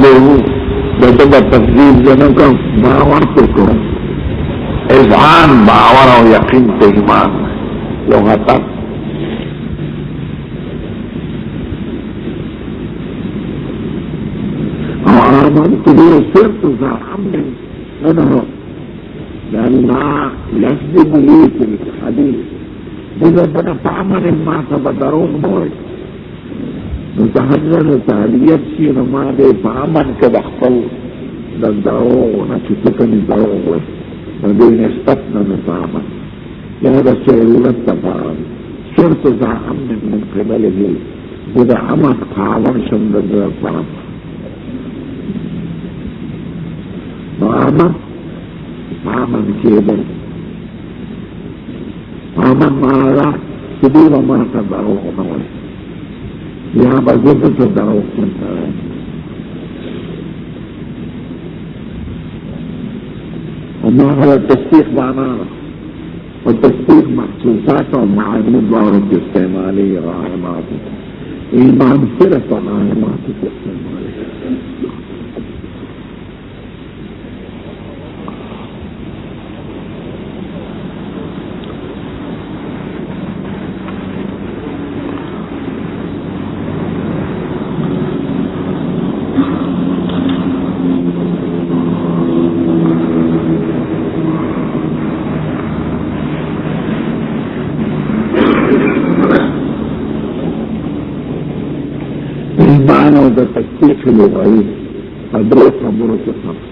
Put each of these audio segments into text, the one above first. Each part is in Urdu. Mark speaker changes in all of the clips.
Speaker 1: له بتبقى تفضيل جنوك باورتكم إذعان باور ويقين تهمان لغتك وآمنت به صرت ذا أمر منه لأن يكذب لي في الحديث إذا بنا فعمل ما تبدرون موي نتحجر تهليت شيء ما دي فعمل كدخل دردرون كتكني درون ودين استثنى نتعمل لهذا الشيء لتفعل صرت ذا أمر من قبله إذا عمل قالا شمد الفعمل فعمل كيبا فعمل ماذا كبير ما تدعوه نوي يا بجد تدعوه كنت وما هو التصديق معناه والتصديق محسوسات ومعاني ضارب استعمالية رائماته إيمان فرق رائماته استعمالية معنى وده تكتيك لغوي أدرس عبورة الخمس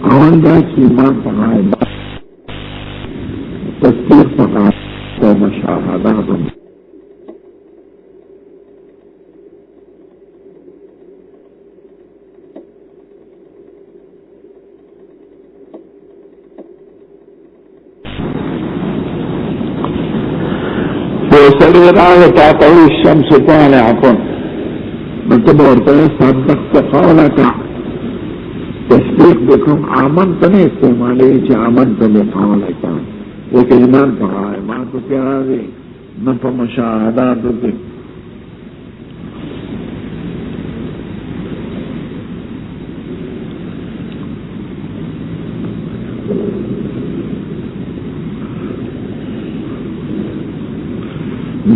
Speaker 1: أول ذاك إيمان فقائد تكتيك فقائد ومشاهدات وسرير آية تعطوي الشمس طالعة نتبورتني صدقت قولك تصديق بكم آمنتني استعماليك آمنت بقولك وكيمان فقائماتك هذه نفى مشاهداتك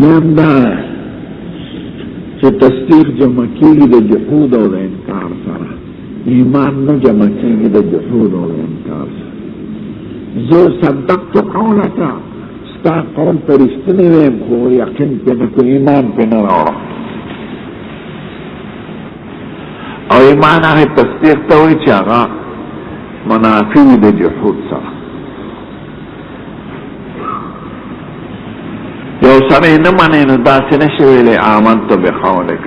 Speaker 1: نام دا چې تصدیق جمع کیږي د جحود او د انکار سره ایمان نه جمع کیږي د جحود او د انکار سره زه صدقت قولک ستا قول ته رښتینی ویم خو یقین پې نه کړو ایمان پې نه راوړم او ایمان هغې تصدیق ته وایي چې هغه منافي وي د جحود سره یو سره نه منې نو داسې نشي ویلی آمنتو بقولک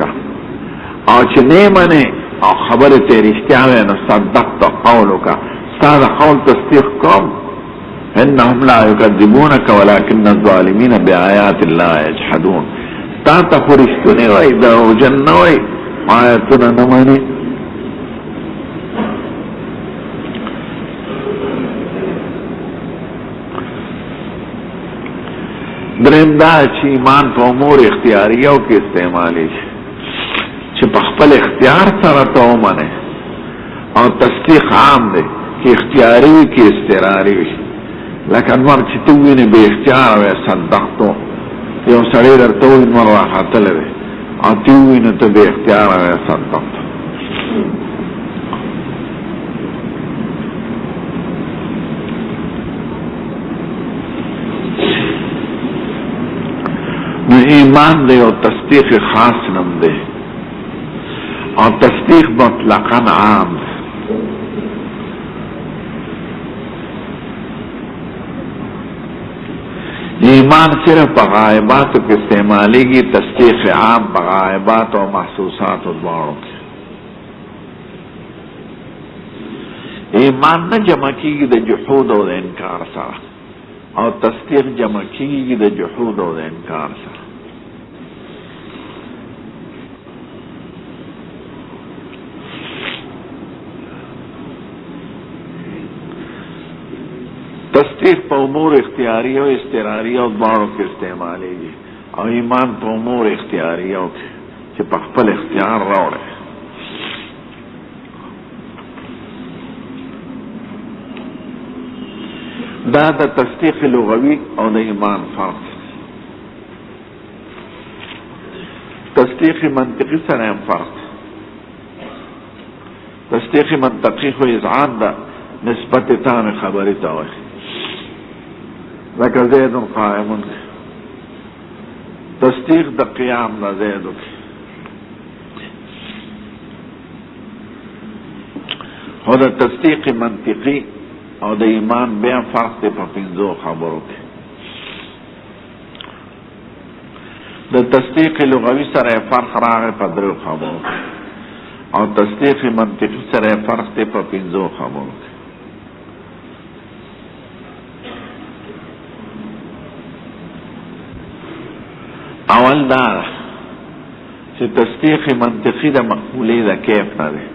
Speaker 1: او چې نه منې او خبرې ته رښتیا وی نو صدقت قولک ستا د قول تصدیق کوم انهم لا یکذبونک ولکن الظالمین بآیات الله یجحدون تا ته خو رښتونی وایي دروغجن نه وایي آیتونه نه منې درم دا چې ایمان په امور اختیاریو کې استعمالی شي چې په خپل اختیار سره ته ومنې او تصدیق عام دی کې اختیاري وي کې اضطراري وي لکه انور چې ته ووینې بې اختیاره وی صدقتو یو سړی درته ووایي انور راختلی دی او ته ووایې نو ته بې اختیاره وی صدقتو نو ایمان دی او تصدیق خاص نم دی او تصدیق مطلقا عام دی ایمان صرف پا غائباتو کی استعمالی گی تصدیق عام پا غائبات و محسوسات و دوارو کی ایمان نه جمع کیږي د جحود او د انکار سره او تصدیق جمع کیږي د جحود او د انکار سره تصدیق په امور اختیاری او استراری او دواړو کې استعمالیږي او ایمان په امور اختیاری او چې په خپل اختیار راوړي. دا د تصدیق لغوي او د ایمان فرق. تصدیق منطقي سره هم فرق. تصدیق منطقي خو اذعان ده نسبت تام خبرې ته وایي، لکه زید قائم. تصدیق د قیام نه زید خو د تصدیق منطقي او د ایمان بیا فرق دی په پنځو خبرو کې. د تصدیق لغوي سره فرق راغی په درو خبرو کې او تصدیق منطقي سره فرق دی په پنځو خبرو کې. اول دا چې تصدیق منطقي د مقبولې د کیف نه دی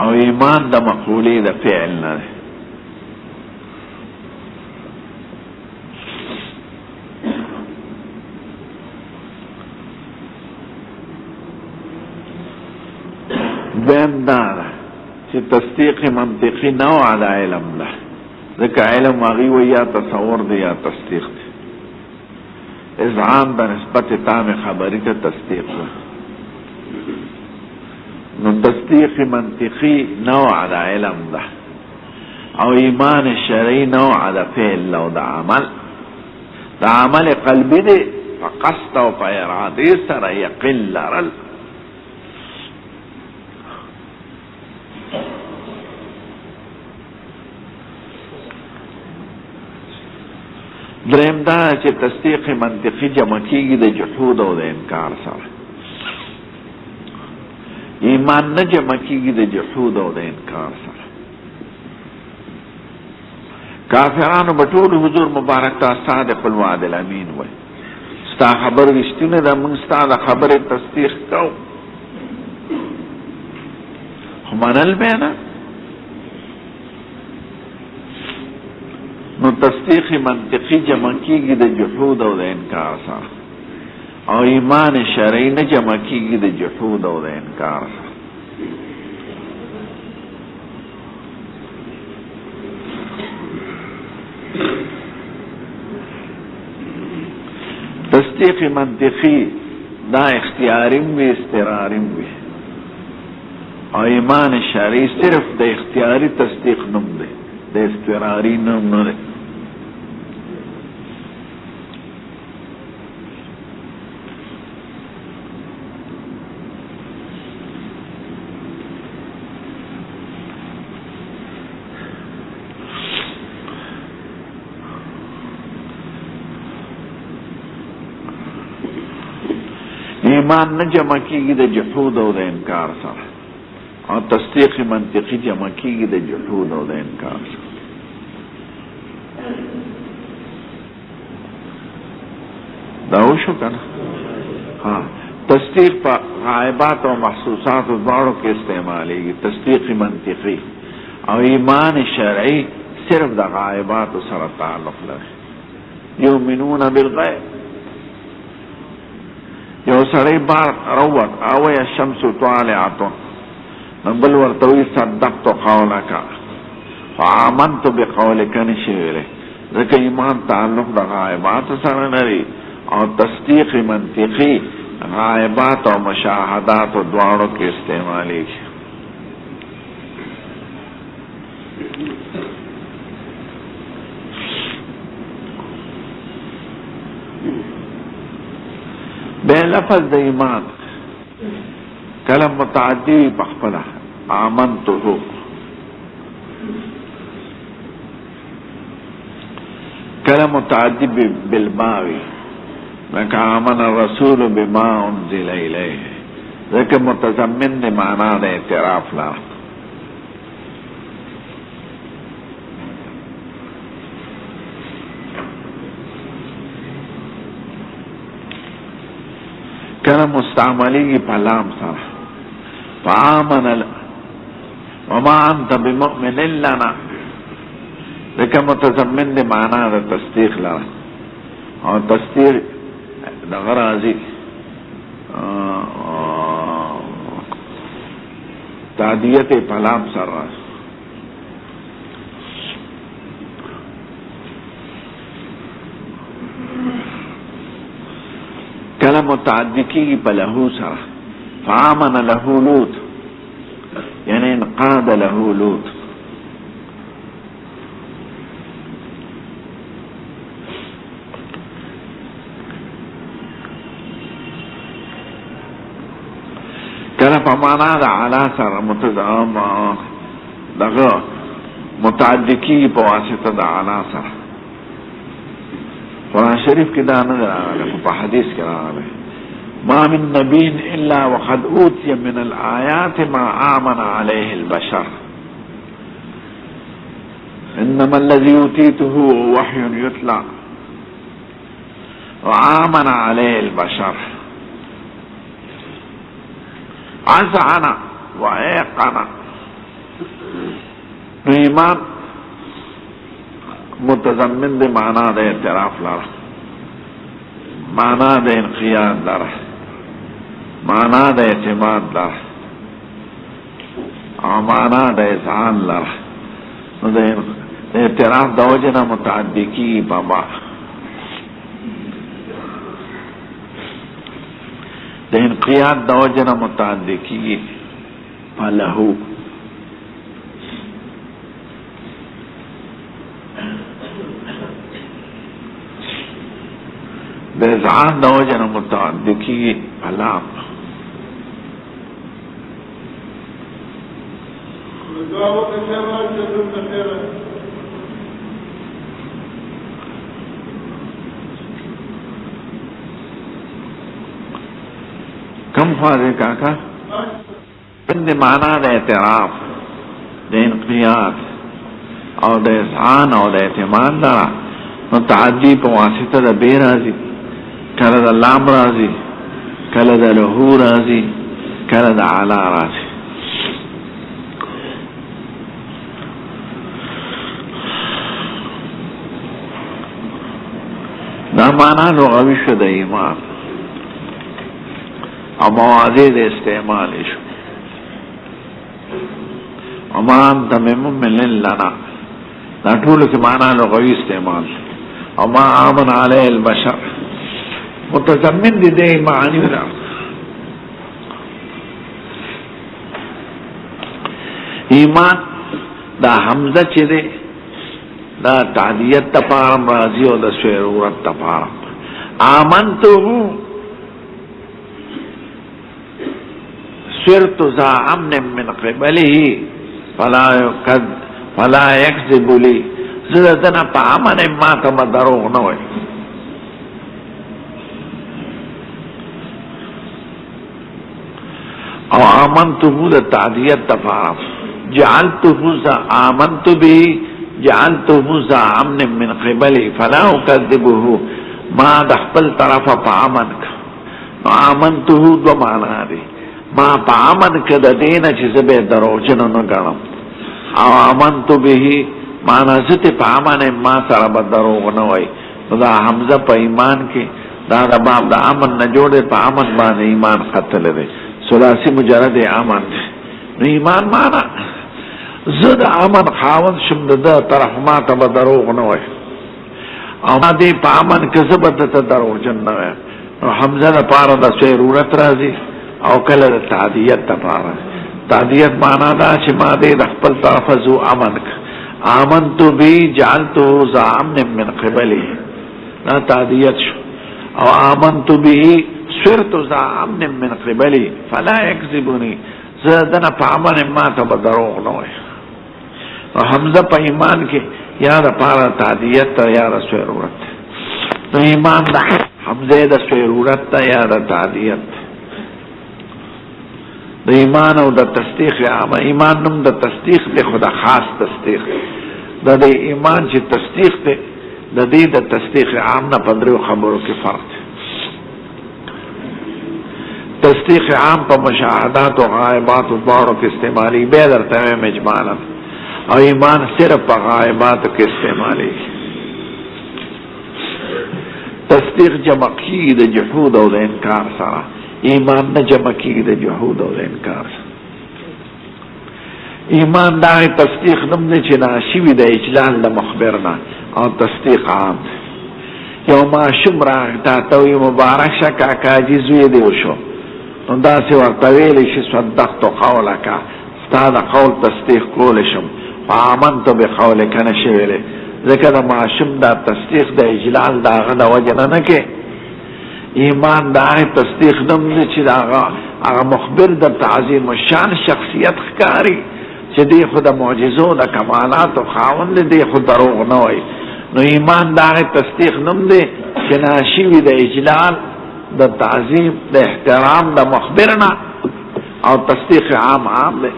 Speaker 1: او ایمان د مقبولې د فعل نه دی. دویم دا ده چې تصدیق منطقي نوع د علم ده، ځکه علم هغې وایي یا تصور دی یا تصدیق دی. اذعان د نسبت تام خبري ته تصدیق ده. نو تصدیق منطقي نوع د علم ده او ایمان شرعي نوع د فعل او د عمل. د عمل قلبي دی په قصد او په ارادې سره یقین لرل. دریم دا چې تصدیق منطقي جمع کیږي د جحود او د انکار سره. ایمان نه جمع کیږي د جحود او د انکار سره. کافرانو به ټول حضور مبارک ته صادق الوعد الامین وای، ستا خبر رښتینه ده، موږ ستا د خبرې تصدیق کوو. خو منل به نه. نو تصدیق منطقي جمع کیږي د جحود او د انکار سره او ایمان شرعي نه جمع کیږي د جحود او د انکار سره. تصدیق منطقي دا اختیاریم وي استراریم وي او ایمان شرعي صرف د اختیاري تصدیق نوم دی، د استراري نوم نه دی. ایمان نه جمع کیږي د جحود او د انکار سره او تصدیق منطقي جمع کیږي د جحود او د انکار سره. دا وشو کنه؟ ها، تصدیق په غایبات او محسوسات دواړو کې استعمالیږي. تصدیق منطقي او ایمان شرعي صرف د غایبات سره تعلق لري. یؤمنون بالغیب. یو سړی بار روت او یا الشمس طالعه بل ورته وی صدقت قولک فآمنت بقولک نشي ویلی، ځکه ایمان تعلق د غایبات سره لري او تصدیق منطقي غایبات او مشاهدات دواړو کې استعمالیږي. بے لفظ د ایمان کلم متعدی په خپله آمنته، کلم متعدی بالباوی لکه آمن الرسول بما انزل الیه، ځکه متضمن د معنا د اعتراف لاره. کله مستعملی په لام سره فآمن وما انت بمؤمن لنا لکه متضمن دی معنا د تصدیق لره او تصدیق دغه راځي تعدیت پلام سر راځي کله متعدی کیږي په له سره فآمن له لوط یعنی انقاد له لوط کله په معنا د علا سره دغه متعدی کیږي په واسطه د علا سره قرآن شریف کې دا نه راغلی په حدیث کې راغلی ما من نبي الا وقد اوتي من الايات ما آمن عليه البشر انما الذي اوتيته وحي يتلى وآمن عليه البشر عزعنا وایقنا نو ایمان متضمن دی معنا د اعتراف لره معنا د انقیاد لره معنا د اعتماد لره او معنا د اذعان لره نو د اعتراف د وجه نه متعدی کی بابا د انقیاد د وجه نه متعدی کی فلهو د اذعان د وجه نه متعدی کی فلام کم خواهد کاکا بند معنی د اعتراف د انقیاد او د اذعان او د اعتماد لرا متعدی په واسطه د بے راځي کله د لام راځي کله د له راځي کله د علا راځي دا معنی لغوي شو د ایمان او مواضع د استعمال شو وما انت بمؤمن لنا دا ټول کې معنی لغوي استعمال او ما آمن علیه البشر متضمن دي دې معنی را ایمان دا حمزه چې ده دا تعدیت تپارم راضی او دا سویرورت تپارم آمنتو سرت ذا امن من قبله فلا يكذب لي زدنا پا امن ما تم دروغ نوی او آمنتو دا تعدیت تپارم جعلتو ذا آمنتو به جعلته ذا امن من قبلي فلا اكذبه ما دخل طرف پامن آمنته دو معنا دي ما پامن کده دینه چې زبه دروژن نه غنم او آمنت به معنا زته پامن ما سره به دروغ نه وای دا حمزه په ایمان کې دا د باب د امن نه جوړه پامن باندې ایمان قتل دی ثلاثي مجرد امن نو ایمان معنا زد امن خاون شم د طرف ما ته دروغ نه وای او ما دې په امن کې زبد ته دروغ جن نه وای حمزه لپاره د ضرورت راځي او کله د تعدیت لپاره تعدیت معنا دا چې ما دې د خپل طرف زو امن آمنت بی جعلته ذا امن من قبلی لا تعدیت شو او آمنت بی صرت ذا امن من قبلی فلا یکذبنی زدنا په امن ما ته دروغ نه وای حمزه په ایمان کې یا د پاره تعدیت یا د ضرورت نو ایمان د حمزه د ضرورت یا د تعدیت د ایمان او د تصدیق عام ایمان نوم د تصدیق د خدا خاص تصدیق د ایمان چې تصدیق ته د دې د تصدیق عام نه پندرو خبرو کې فرق تصدیق عام په مشاهدات او غایبات او دواړو کې استعمالي به درته مجمالا او ایمان صرف په غایباتو کې استعمالي تصدیق جمع کیږي د جحود او د انکار سره ایمان نه جمع کیږي د جحود او د انکار سره ایمان دا تصدیق نم نه چې ناشوي د اجلال د مخبرنا او تصدیق عام یو ماشوم راغی تا ته وی مبارک شه کاکا جي زوی دی وشو نو داسې ورته ویلی چې صدقت قولک ستا د قول تصدیق کولی شم فآمنت بقولک نشي ویلی ځکه د ماشوم دا تصدیق د اجلال د هغه د وجه نه کې ایمان د هغې تصدیق نم دی چې د هغه مخبر د تعظیم الشان شخصیت ښکاري چې دی خو د معجزو د کمالاتو خاوند دی خو دروغ نه وایي نو ایمان د هغې تصدیق نم دی چې ناشي وي د اجلال د تعظیم د احترام د مخبرنا او تصدیق عام دی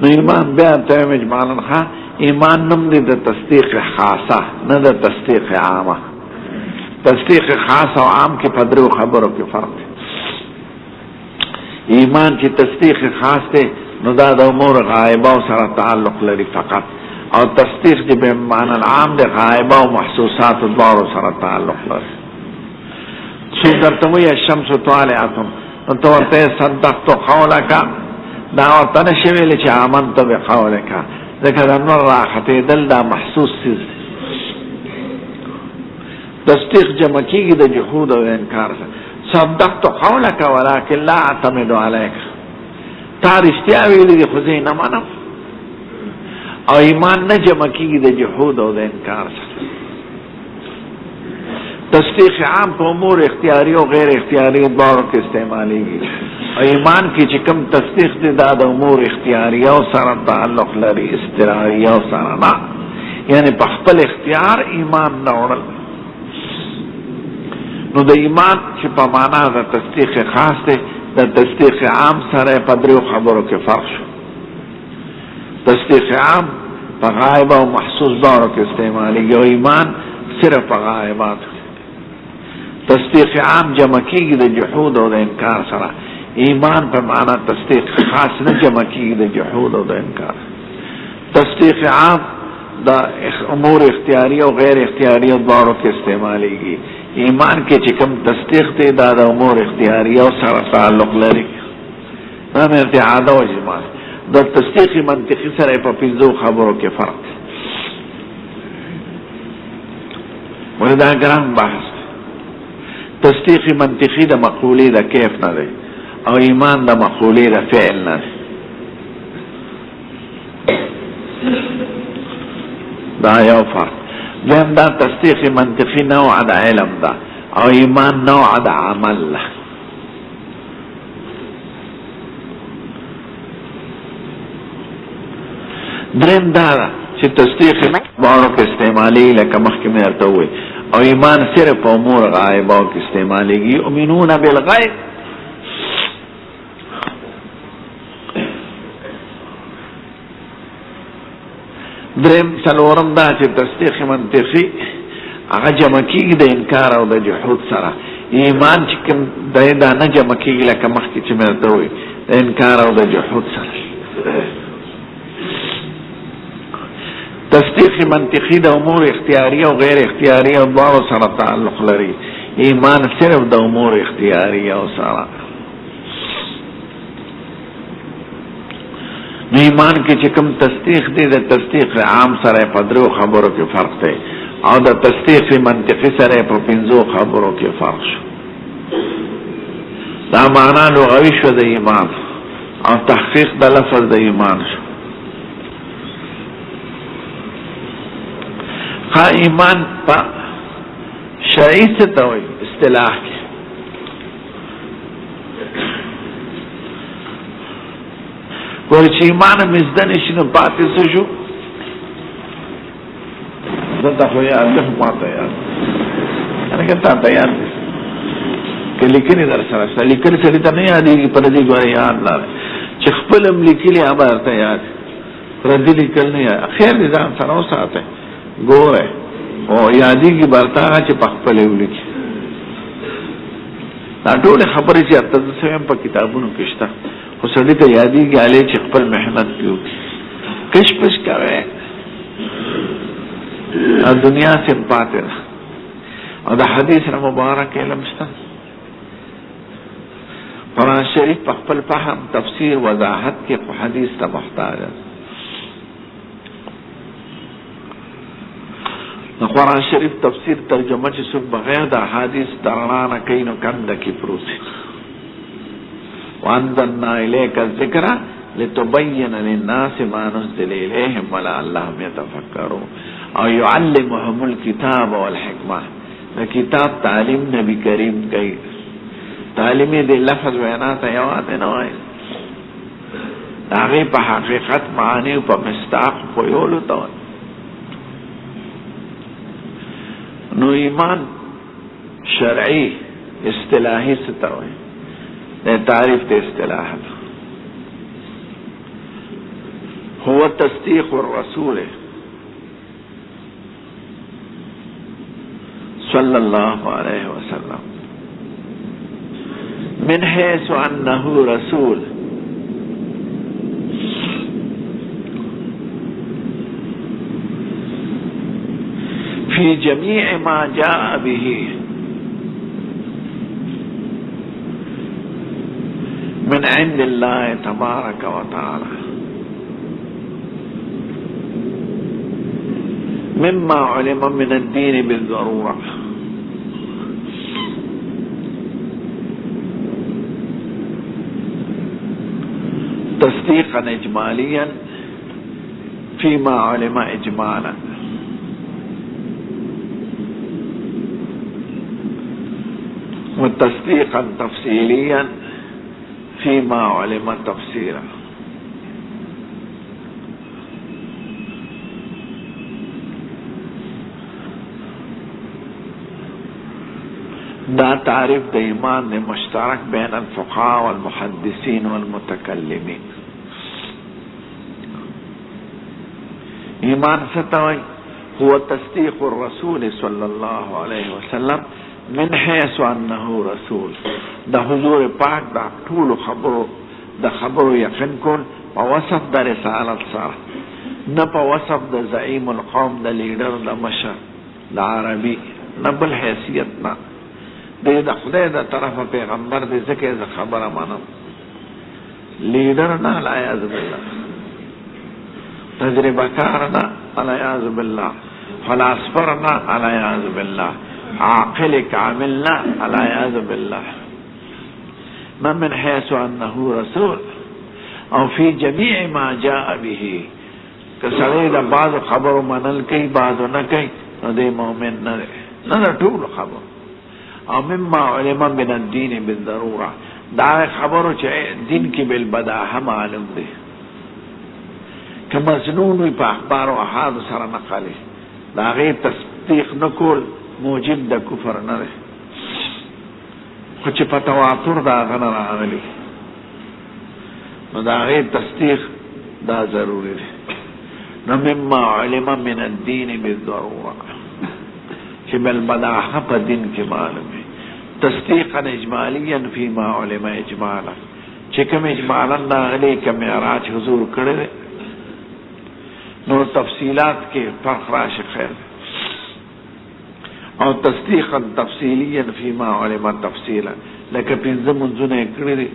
Speaker 1: نو ایمان بیا ته مجمالا ښه ایمان نم دی د تصدیق خاصه نه د تصدیق عامه تصدیق خاص او عام کې په درو خبرو کې فرق دی ایمان چې تصدیق خاص دی نو دا د امور غایبه سره تعلق لري فقط او تصدیق چې به معنی عام دی غایبه او محسوسات دواړو سره تعلق لري څو درته وایي الشمس طالعه نو ته ورته صدقت قولک دا ورته نشي ویلی چې آمنت بقولک ځکه د نور راختېدل دا محسوس څیز دی تصدیق جمع کیږي د جحود او انکار سره صدقت قولک ولکن لا اعتمد علیک تا رښتیا ویلي دي خو زه یې نه منم او ایمان نه جمع کیږي د جحود او د انکار سره تصدیق عام په امور اختیاري او غیر اختیاري دواړو کې استعمالیږي او ایمان کې چې کوم تصدیق دی دا د امور اختیاریو سره تعلق لري استراریو سره نه یعنی په خپل اختیار ایمان نه وړل نو د ایمان چې په معنا د تصدیق خاص دی د تصدیق عام سره په درو خبرو کې فرق شو تصدیق عام په غایب او محسوس دواړو کې استعمالیږي او ایمان صرف په غایبات تصدیق عام جمع کیږي د جحود او د انکار سره ایمان په معنا تصدیق خاص نه جمع کیږي د جحود او د انکار تصدیق عام د امور اختیاری او غیر اختیاری دواړو کې استعمالیږي ایمان کې چې کوم تصدیق دی دا د امور اختیاری او سره تعلق لري دا ارتعاد او اجماع د تصدیق منطقي سره په پنځو خبرو کې فرق ولدا ګرام بحث تصدیق منطقي د مقولې د کیف نه دی او ایمان د مقولې د فعل نه دی دا یو فرق دویم دا تصدیق منطقي نوع د علم ده او ایمان نوع د عمل ده دریم دا ده چې تصدیق باورو کې استعمالي لکه مخکې مې درته وویل او ایمان صرف په امور غایبو کې استعمالیږي یؤمنون بالغیب دریم څلورم دا چې تصدیق منطقي هغه جمع کیږي د انکار او د جحود سره ایمان چې کوم دا نه جمع کیږي لکه مخکې چې مې درته وویل د انکار او د جحود سره تصدیق منطقي د امور اختیاري او غیر اختیاري او دواړو سره تعلق لري ایمان صرف د امور اختیاري او سره نو ایمان کې چې کوم تصدیق دی د تصدیق عام سره په درو خبرو کې فرق دی او د تصدیق منطقي سره په پنځو خبرو کې فرق شو دا معنا لغوي شو د ایمان او تحقیق د لفظ د ایمان شو ها ایمان په شرعي څه ته وایي اصطلاح کې ګور چې ایمان مزده نشي نو پاتې څه شو دلته خو یاد ده ماته یاد هغه ته ته یاد دي که لیکنې در سره شته لیکنې سړي ته نه یادېږي پر دې ګوره یاد لاره چې خپل هم لیکلي هغه درته یاد پردي لیکل نه یاد خیر دې ځان سره وساتئ ګوره او یادېږي برته هغه چې په خپل ولیکي دا ټول خبرې چې تاسو سم په کتابونو کې شته خو سړی ته یادېږي علي چې خپل محنت پیو کش پش کوي دنیا سے پاتې ده او د حدیث مبارک علم شته قرآن شریف په خپل فهم تفسیر وضاحت کې په حدیث ته محتاج ده قرآن شریف تفسیر ترجمه چې څوک بغیر د حدیث ترانه کوي نو کند کې پروسي وانزلنا الیک الذکر لتبین للناس ما نزل الیهم ولعلهم یتفکرون او يعلمهم الكتاب والحکمه د کتاب تعلیم نبی کریم کوي تعلیم دې لفظ وینا ته یوات نه وای هغه په حقیقت معنی او په مستاق په یولو ته نو ایمان شرعی اصطلاحی ستوي د تعریف ته اصطلاح هو تصدیق الرسول صلی الله علیه وسلم من حيث انه رسول في جميع ما جاء به من عند الله تبارك وتعالى مما علم من الدين بالضرورة تصديقا اجماليا فيما علم اجمالا وتصديقا تفصيليا فيما علم تفسيرا دا تعریف د ایمان د مشترک بین الفقهاء والمحدثین والمتکلمین ایمان ستوي هو تصدیق الرسول صلی الله علیه وسلم من حيث انه رسول د حضور پاک دا ټول خبرو یقین کول په وصف د رسالت سره نه په وصف د زعیم القوم د لیډر د مشر د عربي نه بل حیثیت نه د خدای د طرفه پیغمبر دې ځکه ز خبره مانم لیډر نه العیاذ بالله تجربه کار نه العیاذ بالله فلاسفر نه العیاذ بالله عاقل کامل نه العیاذ بالله ما من حيث انه رسول او في جميع ما جاء به کسړی د بعض خبرو منل کوي بعض نه کوي نو د مؤمن نه ټول خبر او مما علم من الدين بالضروره دا خبرو چې دین کې بالبداهه معلوم دي کما مظنون په اخبار او احاد سره نقلی دا غي تصدیق نکول موجب د کفر نه ده خو چې په تواتر دا غنه راغلي نو دا غي تصدیق دا ضروري ده نو مما علم من الدين بالضروره چې بالبداهه په دین کې معلوم دي تصدیقا اجماليا فيما علم اجمالا چې کوم اجمالا دا غلي کوم معراج حضور کړل نو تفصیلات کې فرق راشي خیر او تصدیقا تفصیلیا فيما علم تفصیلا لکه پنځه منځونه کړی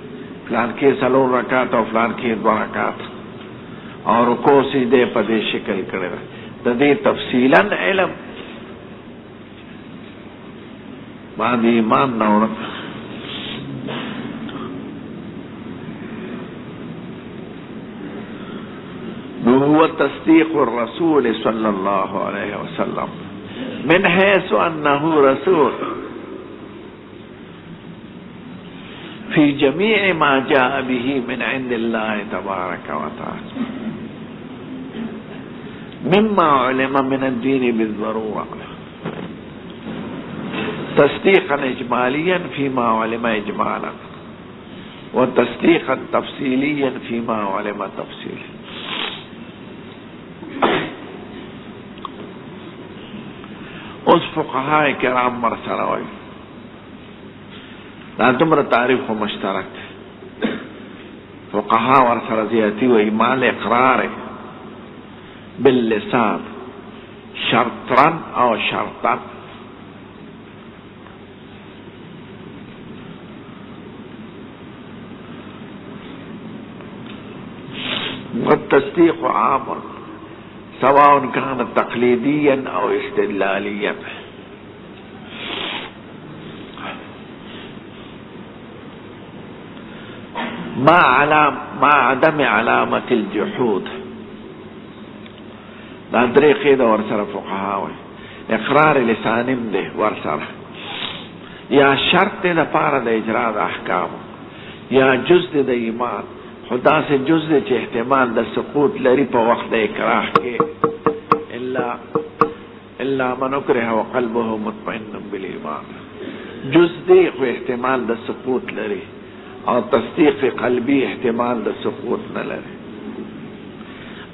Speaker 1: فلان کې څلور رکعات او فلان کې 2 رکعات او رکوع سجده په دې شکل کړی د دې تفصیلا علم باندې ایمان نور هو تصديق الرسول صلى الله عليه وسلم من حيث انه رسول في جميع ما جاء به من عند الله تبارك وتعالى مما علم من الدين بالضروره تصديقا اجماليا فيما علم اجمالا وتصديقا تفصيليا فيما علم تفصيلا اوس فقهاء کرام مرسره وایي دا دومره تعریف خو مشترک دی. فقها ورسره زیاتی وایي مال اقرار باللسان شرطا او شرطا والتصديق عام سواء كان تقليديا او استدلاليا. مع عدم علامة الجحود. دا درې قیده ورسره فقها وایي. اقرار لسانم دی ورسره، یا شرط دی د پاره د اجرا د احکام، یا جز دی د ایمان، خدا سے جز دی چې احتمال د سقوط لري په وخت د اکراه کې، الا من اکره وقلبه مطمئن بالایمان. جز دی خو احتمال د سقوط لري، او تصدیق قلبی احتمال د سقوط نه لري.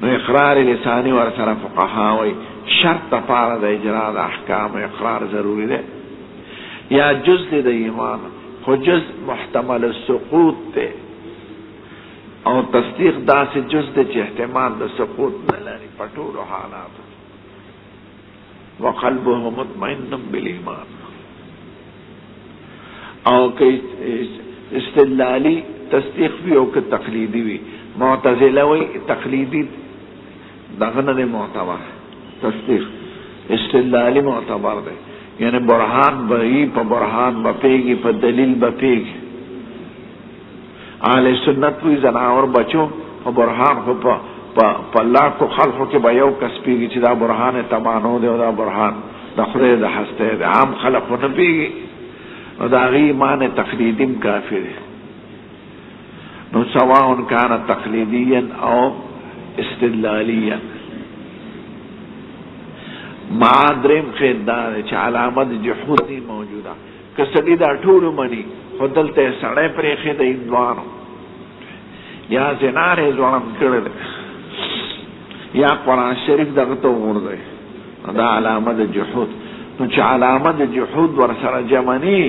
Speaker 1: نو اقرار لسانی ورسره فقها وایي شرط لپاره د اجرا د احکام اقرار ضروری دی، یا جز دی د ایمان خو جز محتمل السقوط دی، او تصدیق داسې جز دی چې احتمال د سقوط نه لري په ټولو حالاتو. وقلبه مطمئن بالایمان. او که استدلالی تصدیق وی او که تقلیدی وی. معتزله وی تقلیدی دغه نه دی معتبر، تصدیق استدلالی معتبر دی، یعنی برهان به په برهان بپیږي، په دلیل بپیږي. اهل سنت وی زناور بچو په برهان خو په لاکو خلقو کې به یو کس پیږي چې دا برهان تمانو دی او دا برهان د خدای د هسته دی، عام خلق نه پیږي. نو دا غي ایمان تقلیدیم کافر دی. نو سواء كان تقليديا او استدلاليا. مع درم خدار چې علامت جحود دی موجوده، که سړي دا ټول مني خو دلته سړی پرې خې د ایندوانو یا زنار ځوانم کړل یا قرآن شریف دغه ته ورغی، دا علامت جحود. نو چې علامت جحود ورسره جمعنی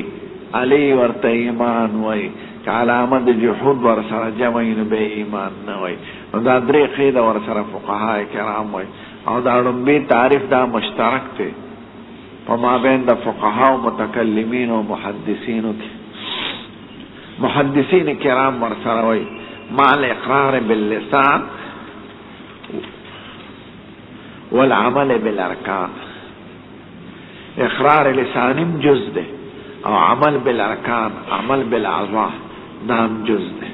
Speaker 1: علی ورته ایمان وای، که علامت جحود ورسره جمعین به ایمان نه وای. نو دا درې قیده ورسره فقها کرام وای. او دا لومبي تعریف دا مشترک دی په مابین د فقها او متکلمین او محدثین کې. محدثین کرام ورسره وای مع الاقرار باللسان والعمل بالارکان. اقرار لسانیم جز ده او عمل بالارکان، عمل بالاعضاء دام جز ده.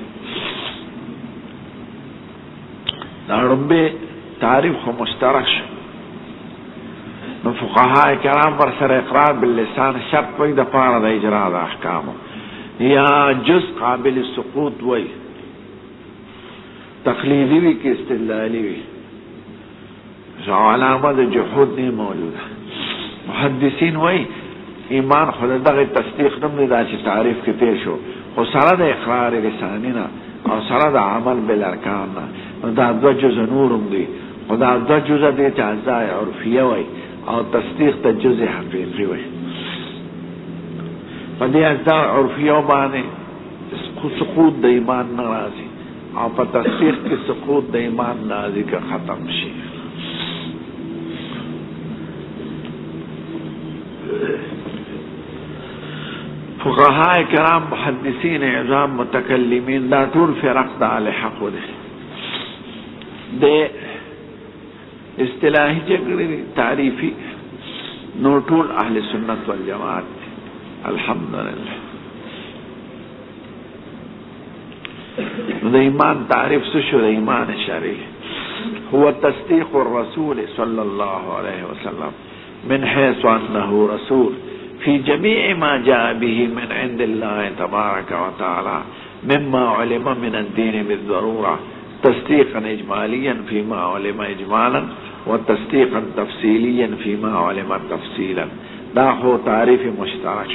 Speaker 1: دا لومبي تعریف خو مشترک شو. نو فقها کرام پر سر اقرار باللسان شرط وی د پاره د اجرا د احکامو، یا جز قابل سقوط وی، تقلیدی وی که استدلالی وی، جو علامه د جحود نه موجوده. محدثین وی ایمان خود دغه تصدیق نم دا چې تعریف کې تیر شو، خو سره د اقرار لسانی نه او سره د عمل بالارکان نه. دا دو جز نورم دی، خدا دو جز دی چې اجزاء عرفیه وی او تصدیق ته جز حقیقی وی. په دې اجزاء عرفیه باندې سقوط د ایمان نه راځي، او په تصدیق کې سقوط د ایمان راځي که ختم شي. فقهاء کرام، محدثین اعظام، متکلمین، دا ټول فرق د اهل حق دي. د اصطلاحي جګړې تعریفي نو ټول اهل سنت والجماعت دي. الحمدلله. د ایمان تعریف څه شو؟ د ایمان شرعي هو تصديق الرسول صلى الله عليه وسلم من حيث انه رسول في جميع ما جاء به من عند الله تبارك وتعالى مما علم من الدين بالضرورة، تصديقا إجماليا فيما علم إجمالا وتصديقا تفصيليا فيما علم تفصيلا. دا هو تعريف مشترك.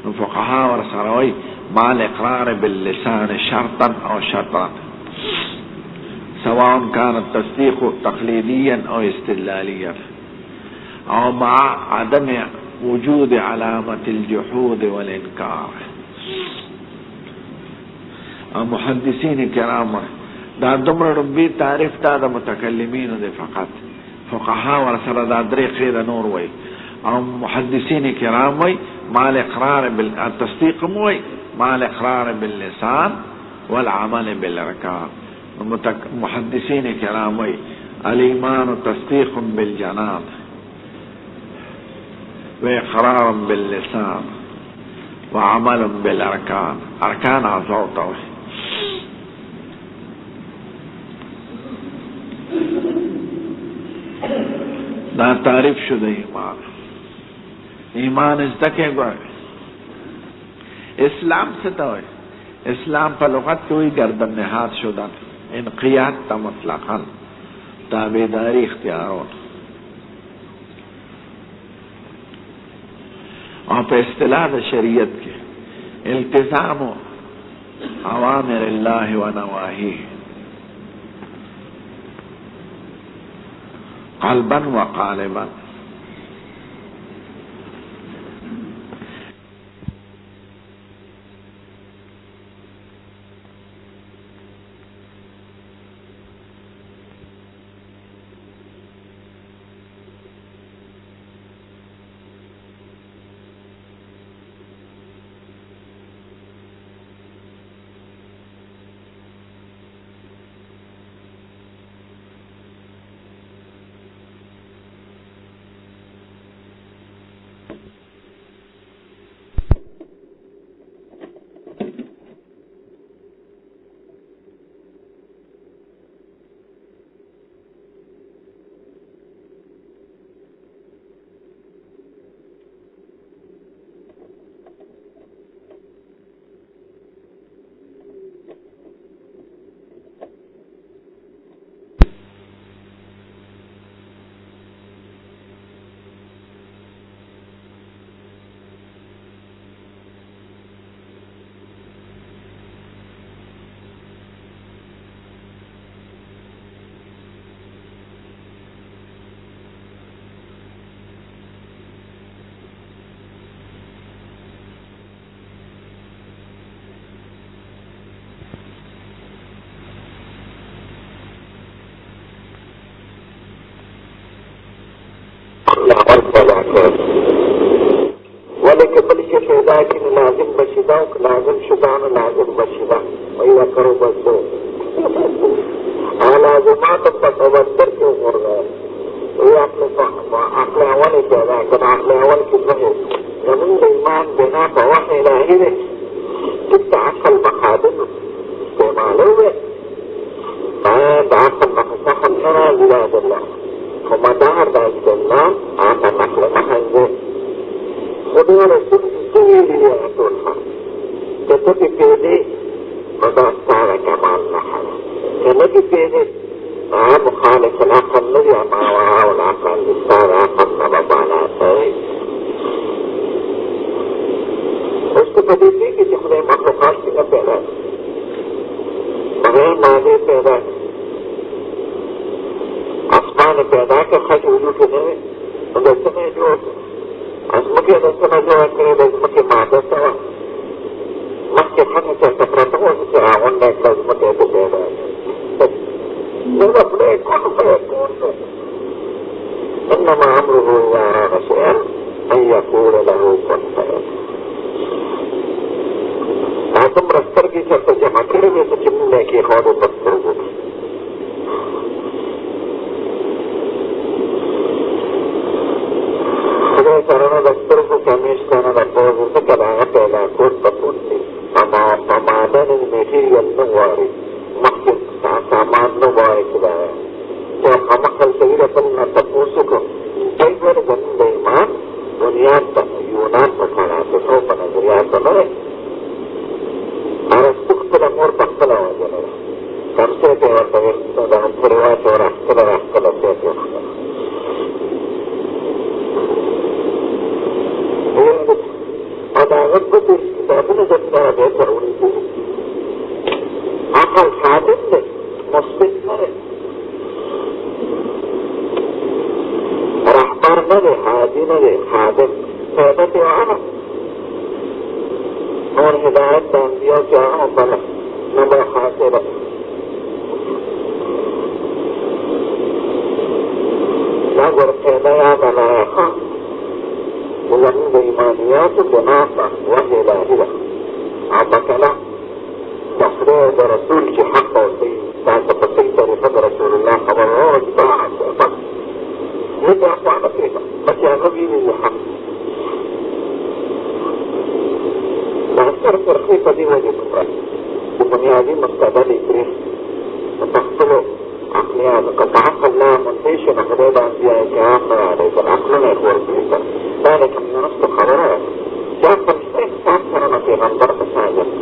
Speaker 1: الفقهاء ورسروي مع الإقرار باللسان شرطا أو شرطا، سواء كان التصديق تقليديا أو استدلاليا، أو مع عدم وجود علامة الجحود والإنكار. او محدثین کرام دا دومره ربی تعریف تا دا متکلمینو دی فقط فقها ورسره دا درې قیده نور وی او محدثین کرام وی مال اقرار بالتصدیق موی مال اقرار باللسان والعمل بالارکان. محدثین کرام وی الایمان تصدیق بالجنان و اقرار باللسان وعمل بالارکان. ارکان اعضاء توحید. دا تعریف شده ایمان. ایمان ازدکے گوئے اسلام سے تو اسلام پر لغت کوئی گردن نہاد شدن انقیاد تا مطلقا تابعداری اختیارون اور پہ اصطلاح شریعت کے التزام اوامر اللہ و نواہی قلبا و قالبا.
Speaker 2: ولکه بل شي پیدا کړي لازم بشیدا او لازم شدان لازم بشیدا وایي کرو بسو لازمات په تبدل کې ورغله وي عقل اول پیدا کړه عقل اول کې څه زمون د ایمان بنا په وحی الهي دی چې عقل مخادم استعمالوي دا عقل مخصص سره ولاد الله ومدار دا استعمال هغه نقل محنځ خدای رسول سوی دی ټولها که ته پیدې نو دا ستاره کمال نښه ده که نه دې پیدې هغه مخالف العقل نه وي اما وهو العقل ستاره عقل نه به بالا کوي. اوس که په دې کې چې خدای مخلوقات څنګه پیدا بغیر مادې پیدا اسمان پیدا که خج وجود نه وي نو د څه نه جوړ ازمکه د څه نه جوړه کړې د ځمکې ماده څه وه مخکې څنګه چېرته پرته وه چې غونډه کړه ځمکه یې پیدا نو د خدای کون فیکون دی انما امره اذا اراد شیئا ان یقول له کن فیکون. دا دومره سترګې چېرته جمع کړې وې چې موږ یې کېښودو په سترګو کې خدای سره نه د سترګو کمیش کنه د پوزو ځکه د هغه پیدا کول پکون دی په ماده نه میټیریل نه غواړي مخکې سامان نه غواړي چې دا چې همقل کوي د بل نه تپوس وکړو دی ګورې زمونږ د ایمان بنیاد ته یونان په فلاسفو په نظریاتو نه دی ارسطو خپله مور په خپله وژلې ده کمسیت یې ورته ویل دغه په رواج یې راخپله راخپله سیت یې خپله او د هغه ګوتې کتابونه زموږ سره بیا سره ولیکو عقل خادم دی مثبت نه دی رهبر نه دی هادي نه دی خادم پیدا دی هغه اور ہدایت انبیاء کے عام پر نمبر حاصل نظر قیدہ یاد علیہ خان وزمین ایمانیات بناقہ وحی الہیہ آبا کلام تفریح دا رسول کی حق ہوتی تاکہ پسی طریقہ رسول اللہ خبر ہو اطاعت بس یہ تو اقوانا کیتا بچے اغبی نہیں حق بہتر فرقی قدیم وجہ کمرہ بنیادی مستقبلی تریخ تخصلو عقلیات قطعق اللہ منتیشن اغرید انبیاء کرام نوالے بل عقلنا اخوار بیتا ذالک من نفس خبرات کیا فرشتے احسان کرنا پیغمبر بساجر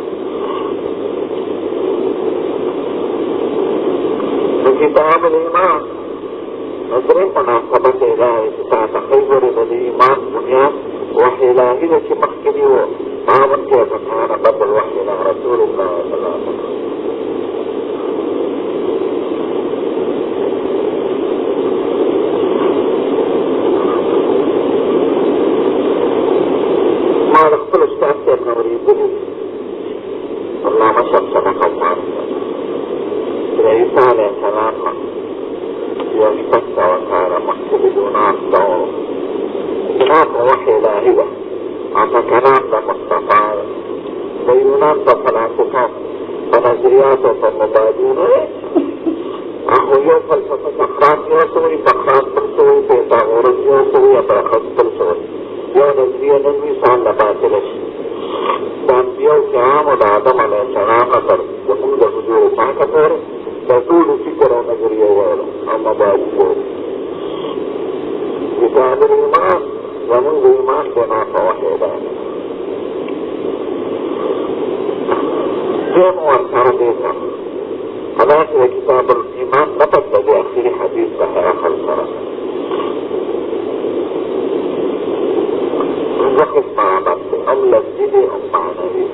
Speaker 2: کتاب الایمان نظر مناسبت الہی ستا تخیبر الایمان بنیاد وحی الہی لکی مخکلی و آمن کے فتحانا قبل وحی الہ رسول اللہ صلی اللہ علیہ وسلم ما رخصل استاذ ابن وريدني اللہ مشب صدق اللہ عیسیٰ علیہ السلام یشتد وکان مقتل دونان دور جناب وحی الہی و آتا کلام دا مصطفیٰ بیونان دا فلاسفہ فنظریات و فمبادون آخو یو فلسفہ اخرات یو سوئی فخرات بل سوئی پیتاغورس یو سوئی ابرخص بل سوئی یو نظریہ نظری سال لباتلش دا انبیاء کرام و دا آدم علیہ السلام اثر جمود حضور پاک پورے دا طول فکر و نظریہ ویلو اما باقو کتاب الایمان ومنذ ایمان بناقہ وحیدہ دیم ورسر دیتا خلاص کتاب الایمان نبت دا اخیر حدیث بحر خلصر وقف معنات ام لفظی ام معنوی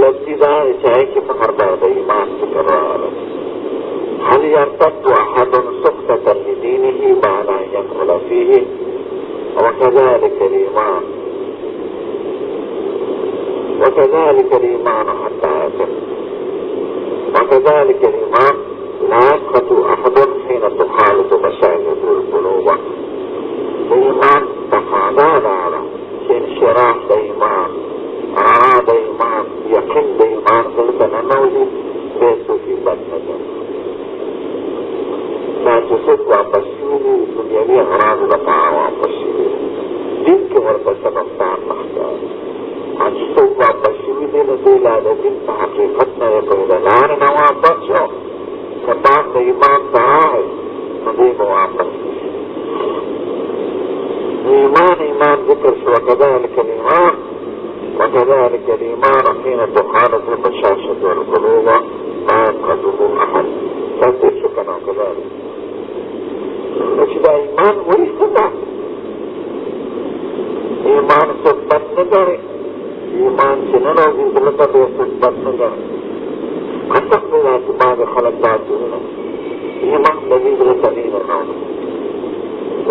Speaker 2: لفظی دار چاہے کہ مہردار ایمان ذکر رہا هل يرتد أحد سخطة لدينه بعد أن يدخل فيه وكذلك الإيمان حتى يتم وكذلك الإيمان لا يسقط أحد حين تخالط مشاهد القلوب الإيمان تفاضل على انشراح الإيمان عاد إيمان يقين الإيمان غلبنا نوزي بيسو في بدنه ناجسد واپس شوی دنیاوی اغراض لپاره واپس شوی دین کې ورپسې نقصان مخکار ناجسد واپس شوی دی نو دی لا د دین په حقیقت نه یې کوي د لارې نه واپس شو که بام د ایمان ته راغی نو دی به واپس شي ایمان ذکر شو وكذلك الإيمان حين تخالط البشاشة والقلوب ما ينقذه أحد تنتهي شكرا وكذلك چې دا ایمان وایسته ده ایمان ثبت نه ګڼي ایمان چې نه راځي زړه ته بیا ثبت نه ګڼي خطق دی دا چې بعضې خلک دا جوړونه ایمان د دې زړه ته نه راوړي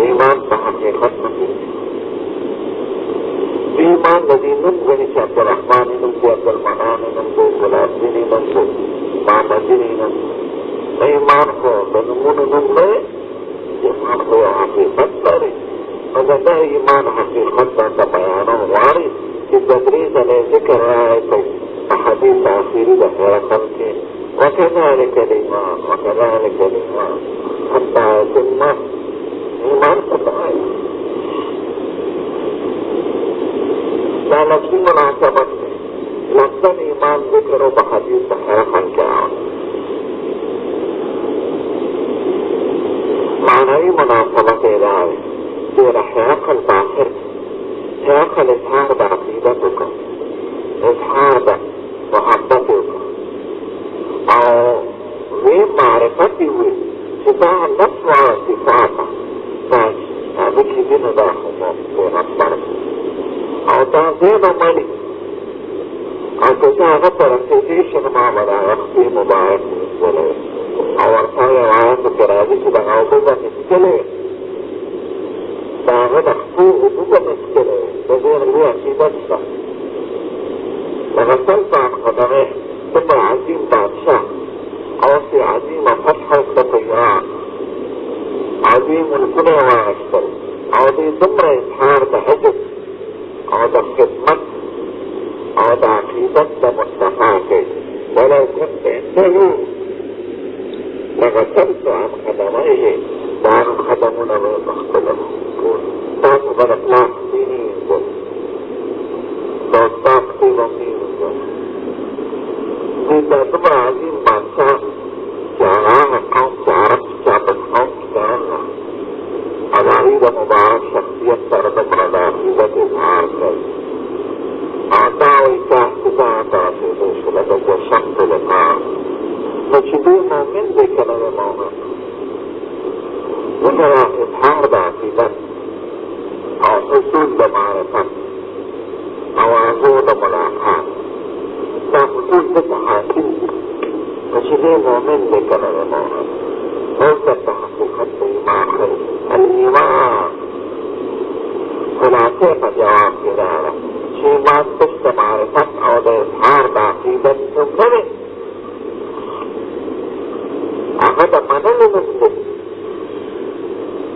Speaker 2: ایمان په حقیقت نه پوهېږي ایمان د دې نوم ګڼي چې عبدالرحمن یې نوم دی عبدالمنان یې نوم دی ګلابدین یې نوم دی محمدین یې نوم دی ایمان خو د نومونو نوم نه ایمان خو یو حقیقت لري نو د ده ایمان حقیقت ته بیانول غواړي چې د درې ځلې ذکر راغی په حدیث آخري د هرقل کې وكذلك الإيمان حتى يتم ایمان ته دا لفظي مناسبت دی لفظا ایمان ذکر و په حدیث د هرقل کې راغی معنوی مناسبت اداره دیر حیاق الباخر حیاق الاظهار دا عقیدتو کا اظهار دا محبتو کا او وی معرفتی ہوئی چتا نفس و صفاتا دا دکی دین دا خموم پیغمبر او دا زین ملی او کتا غفر انتیشن معمدا وقتی مبارک نسوله او ورطا روایت کرازی چې د غوبو باندې څکلی هذا خطوه هو مشكلة تدير هو في نفسه لغسلت عن قدميه ثم عزيم بادشاه أو في عزيمة فتحة الطيران عظيم الكل وعشتر او دي دمر اظهار ده حجب او ده خدمت او ده عقيدت ده مستفاقه ولو كنت عنده لغسلت عن قدميه وعن قدمنا من مختلف تاسو بل اطلاق ديني ينزل دو اطلاق ديني ينزل دي ده دمر عظيم بادشاه جعلها قوم تعرف شعب القوم كأنه العقيدة مبارك شخصية تردم على عقيدة إظهار كي أعطاوي كاحتفاء تعطيه شلدك وشمت لقاء فشبه مؤمن بكلمة مؤمن وهو إظهار بعقيدة أو حصول بمعرفة أو عزول ملاحات تحصول بتحاكم فشبه مؤمن بكلمة مؤمن هذا تحقيق الإيمان الإيمان خلاصة جواب كذا شيء تشت معرفة أو إظهار بعقيدة ممكن هذا معنى المسلم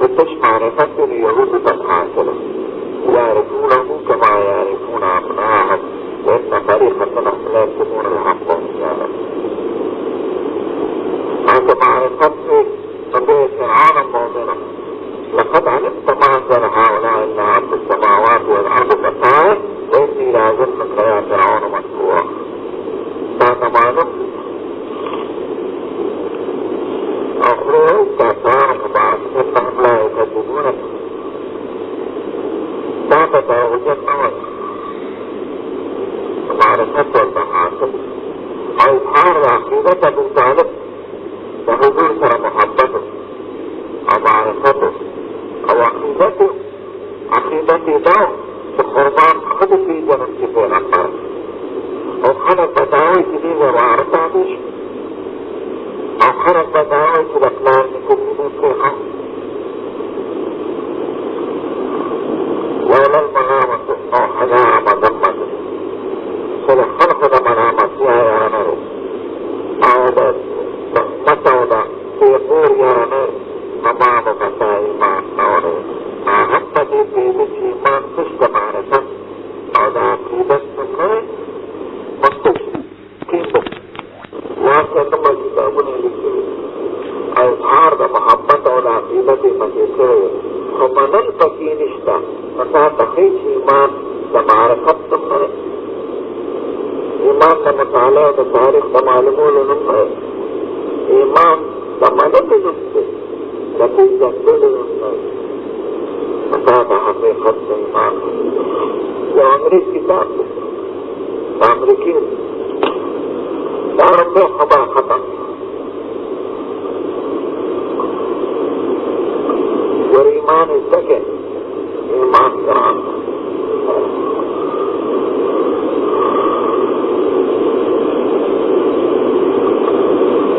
Speaker 2: فتش معرفة اليهود تنحاصل يعرفونه كما يعرفون أبناءهم وإن طريقة لا يكتمون الحق والسلام. هذا معرفة نبي فرعون المؤمنة لقد علمت ما أنزل هؤلاء إلا رب السماوات والأرض بصائر وإني لأظنك يا فرعون مسكورا. هذا معلوم أخرى كثار مبارك إنهم لا يكذبونك لا تتوجد النوى معرفة والمحاسب أو إظهار عقيدة أبو طالب وحضور ترى محبته أو معرفته أو عقيدته داو بقربان خد في جنب كتير أكبر أو خلق بداوي كتير ومعرفة أو خرج بداوي في الأقلام يكونون فيها ولا المنامة أو حجاة مذمة سلح خلق منامة فيها يرانه أو متوضع في قور يرانه أمام مسائي ما نوري أهم دي في بشي ما تشت معرفة أو دا عقيدة منه مستوى كيبه واسه نمبر كتابونه لیکلي اظهار د محبت او د عقیدت پکې کړی خو منل پکې نشته تا ته هیڅ ایمان د معرفت نه ایمان د مطالعه او د تاریخ د معلومولو نه ایمان د منلو نه د پیژندلو نه تا ته حقیقت د ایمان یو انګریز کتاب د امریکي دارم به خبر ختم ور ایمان سکن ایمان کران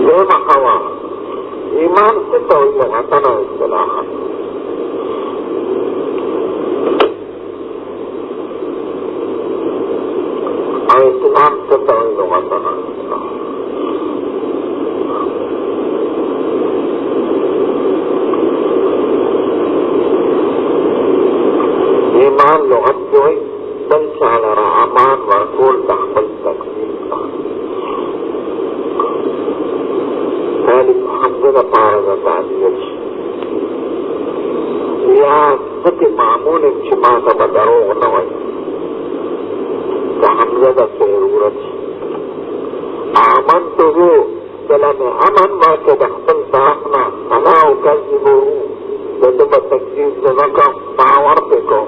Speaker 2: دیما خوا ایمان ستوئی لغتنا اصطلاحا او اسلام ستوئی لغتنا ایمان لغت جوئی بل چال رعامان ورسول تحبل تقسیم تالي حمزة پارزة تعدیت یا ستی معمول انچماتا بدروغ نوی حمزة سيرورت آمنته كلام امن ما كدخل ساقنا انا اكذبه لدب التكذيب لنكم باور بكم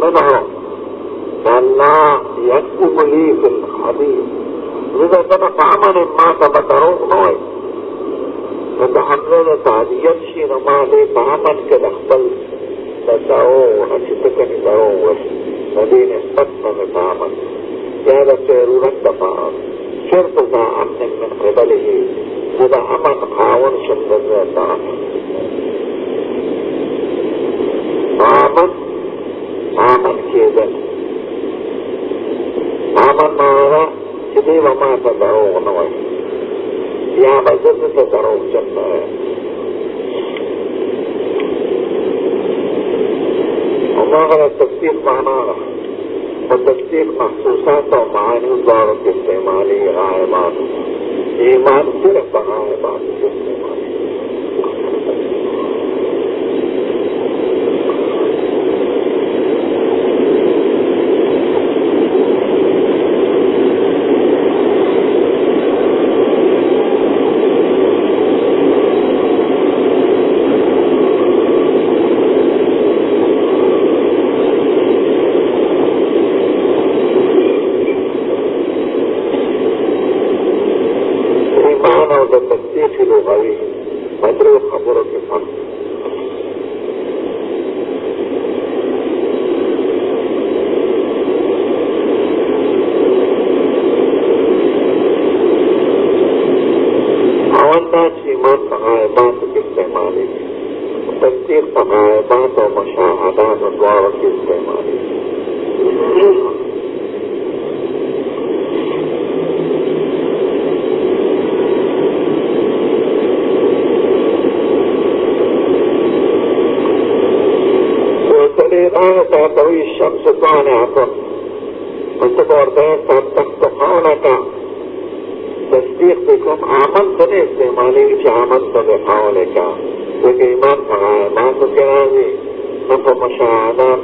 Speaker 2: منه فالله يكتب لي في الحديث إذا كان عمل ما تبتروه نوعي فتحملنا تعديات شيء ما ليه عمل كده اختل فتاوه ونشتكني دروه مدين استثمن تعمل كان سيرورك دفعان شرط ذا أمن من قبله إذا أمن قاون شمد ذات آمن كذا آمن ماذا كذي وما تدعوه نوعي يا بزرد تدعوه جنة الله على التفسير معناه والتفسير محسوسات ومعاني الضارة الاستعمالية غائبات إيمان صرف غائبات الاستعمالية تهتوي الشمس طالعة وانتظر ذات تحت حولك تصديق بكم عملت الاستعمالي عملت بحولك وإيمان فعامات كرامي نفو مشاهدات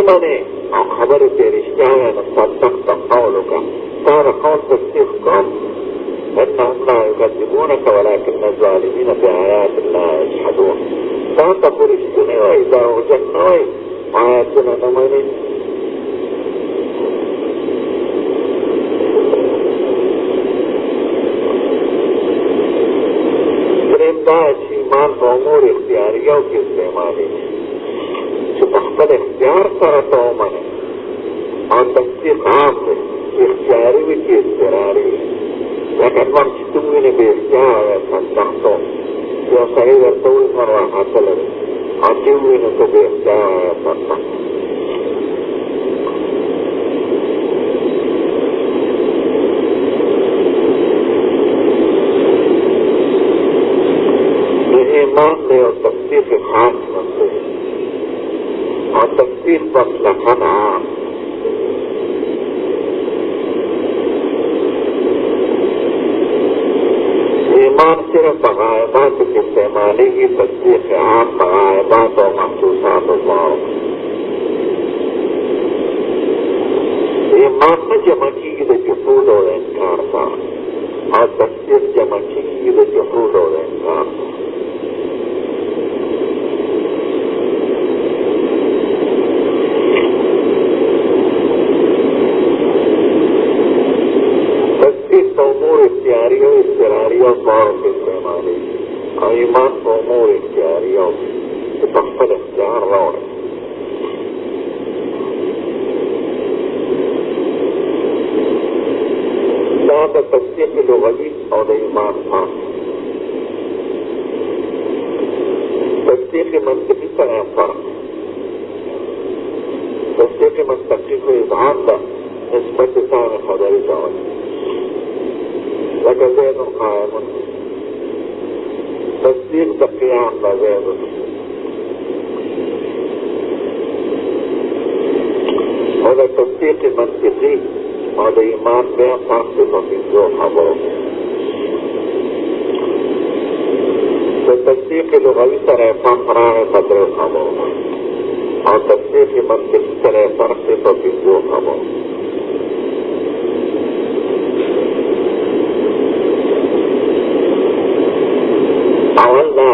Speaker 2: منے خبر تیری اشتیاء صدقت قولك صار قول تصديقكم انهم لا يكذبونك ولكن الظالمين بآيات الله يجحدون لا تقول اشتني واذا وجدنا آياتنا نمني فرمداج ایمان امور اختیاریوں کی استعمالی بل اختیار کرتا ہوں میں اور تصدیق عام ہے اختیاری بھی کی اضطراری لیکن وقت تمہیں نے بے اختیار ہے صدقتو جو صحیح کرتا ہوئی مرہ حاصل ہے اور تمہیں نے تو بے اختیار ہے صدقتو یہ ایمان نے اور تصدیق خاص بنتے ہیں اور تصدیق مطلقاً عام ایمان صرف غائبات کی استعمالی کی تصدیق عام غائبات اور محسوسات اللہ ایمان میں جمع کی گئی جحود اور انکار تھا اور تصدیق جمع کی گئی جحود اور انکار تھا اختیاریوں طور کے استعمالی اور ایمان کو امور اختیاریوں سے تخفل اختیار روڑے د تصدیق لغوي او د ایمان خاص. تصدیق منطقي سره فرق. تصدیق منطقي کو اذعان ده نسبت ثاني خبري کول لکه زید قائم. تصدیق د قیام ده زید. او د تصدیق منطقي او د ایمان بیا فرق دی په پنځو خبرو. د تصدیق لغوي سره فرق راغی په درې خبرو او تصدیق منطقي سره فرق دی په پنځو خبرو. اول دا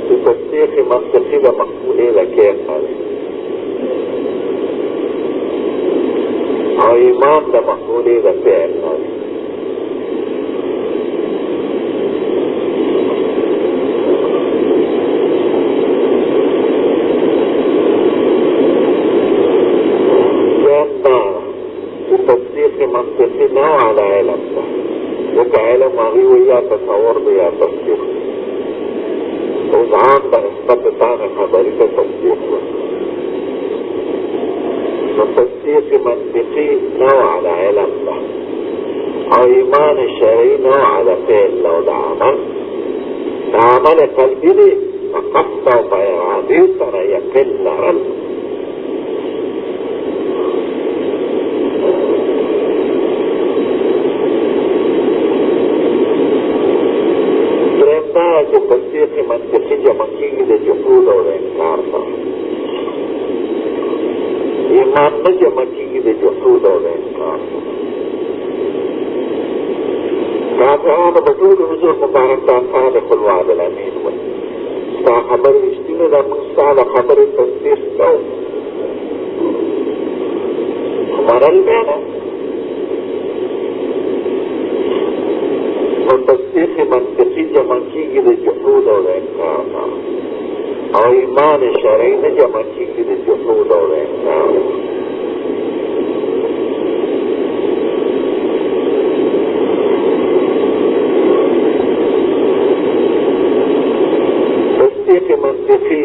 Speaker 2: چې تصدیق منطقي د مقبولې د کیف دی او ایمان د مقبولې د فعل دی. دویم دا چې تصدیق منطقي نه علی علم ده ځکه علم هغوی وایي یا تصور دی یا تصدیق دی. اذعان د نسبت ثاني خبري ته تصدیق ده. تصدیق منطقي نوع على علم ده او ایمان شرعي نوع على فعل. لو ده عمل قلبي دي فقصد او فإرادي سره يقل لرل. دریم دا چې تصدیق منطقي جمع کېږي د جحود او د انکار سره. ایمان نه جمع کېږي د جحود او د انکار. کافرانو به ټول حضور مبارک ته صادق الوعد الامین وایي. ستا خبرې رښتینې ده، موږ ستا د خبرې تصدیق کوو. منل بیا نه. نو تصدیق منطقي جمع کېږي د جحود او د انکار سره او ایمان شرعي نه جمع کېږي د جحود او د انکار. تصدیق منطقي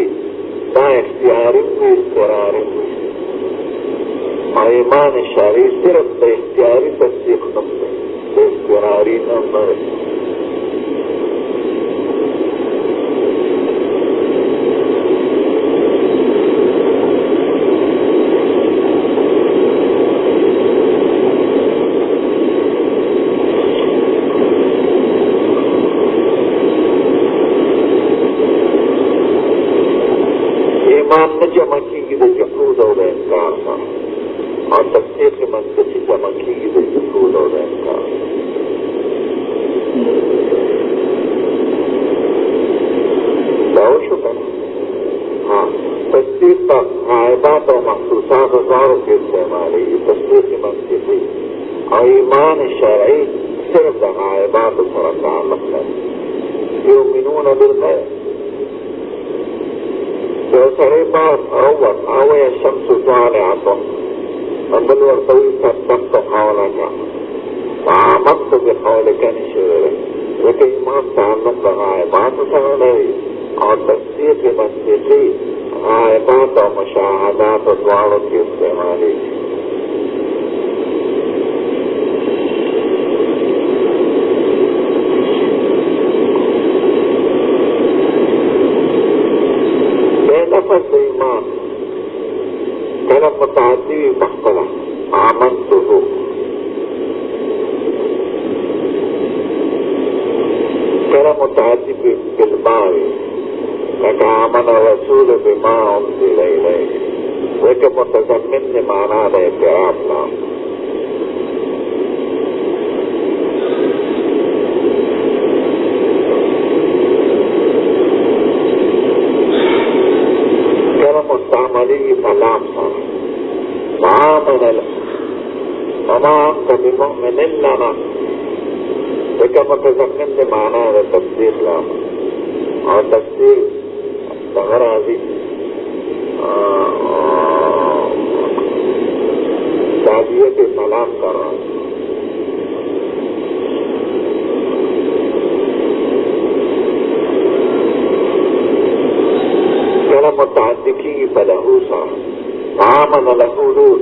Speaker 2: دا اختیاري وي اضطراري وي او ایمان شرعي صرف د اختیاري تصدیق نوم دی، د اضطراري نوم نه دی. ایمان نه جمع کېږي د جحود او د انکار سره او تصدیق منطقي جمع کېږي د جحود او د انکار. دا وشو که نه؟ تصدیق په غایبات او محسوساتو دواړو کې استعمالېږي. تصدیق منطقي او ایمان شرعي صرف د غایباتو سره تعلق لري. یؤمنون بالغیب. یو سړی بار راووت او وایي الشمس طالعة بل ورته وایي صدقت قولک وآمنت بقولک نشي ویلی ځکه ایمان تعلق د غایباتو سره لري او تصدیق منطقي غایبات او مشاهداتو دواړو کې استعمالېږي. لفظ د ایمان کله متعدي وي پخپله آمنته، کله متعدي بالماء وي لکه آمن الرسول بما انزل الیه ځکه متضمن د معنا د اعتراف نه. مستعملي فلام صار وما أنت بمؤمن لنا ذكا متضمن لمعنى التصديق لنا او تصديق تغرازي تعدية سلام کرنا آمن له لوط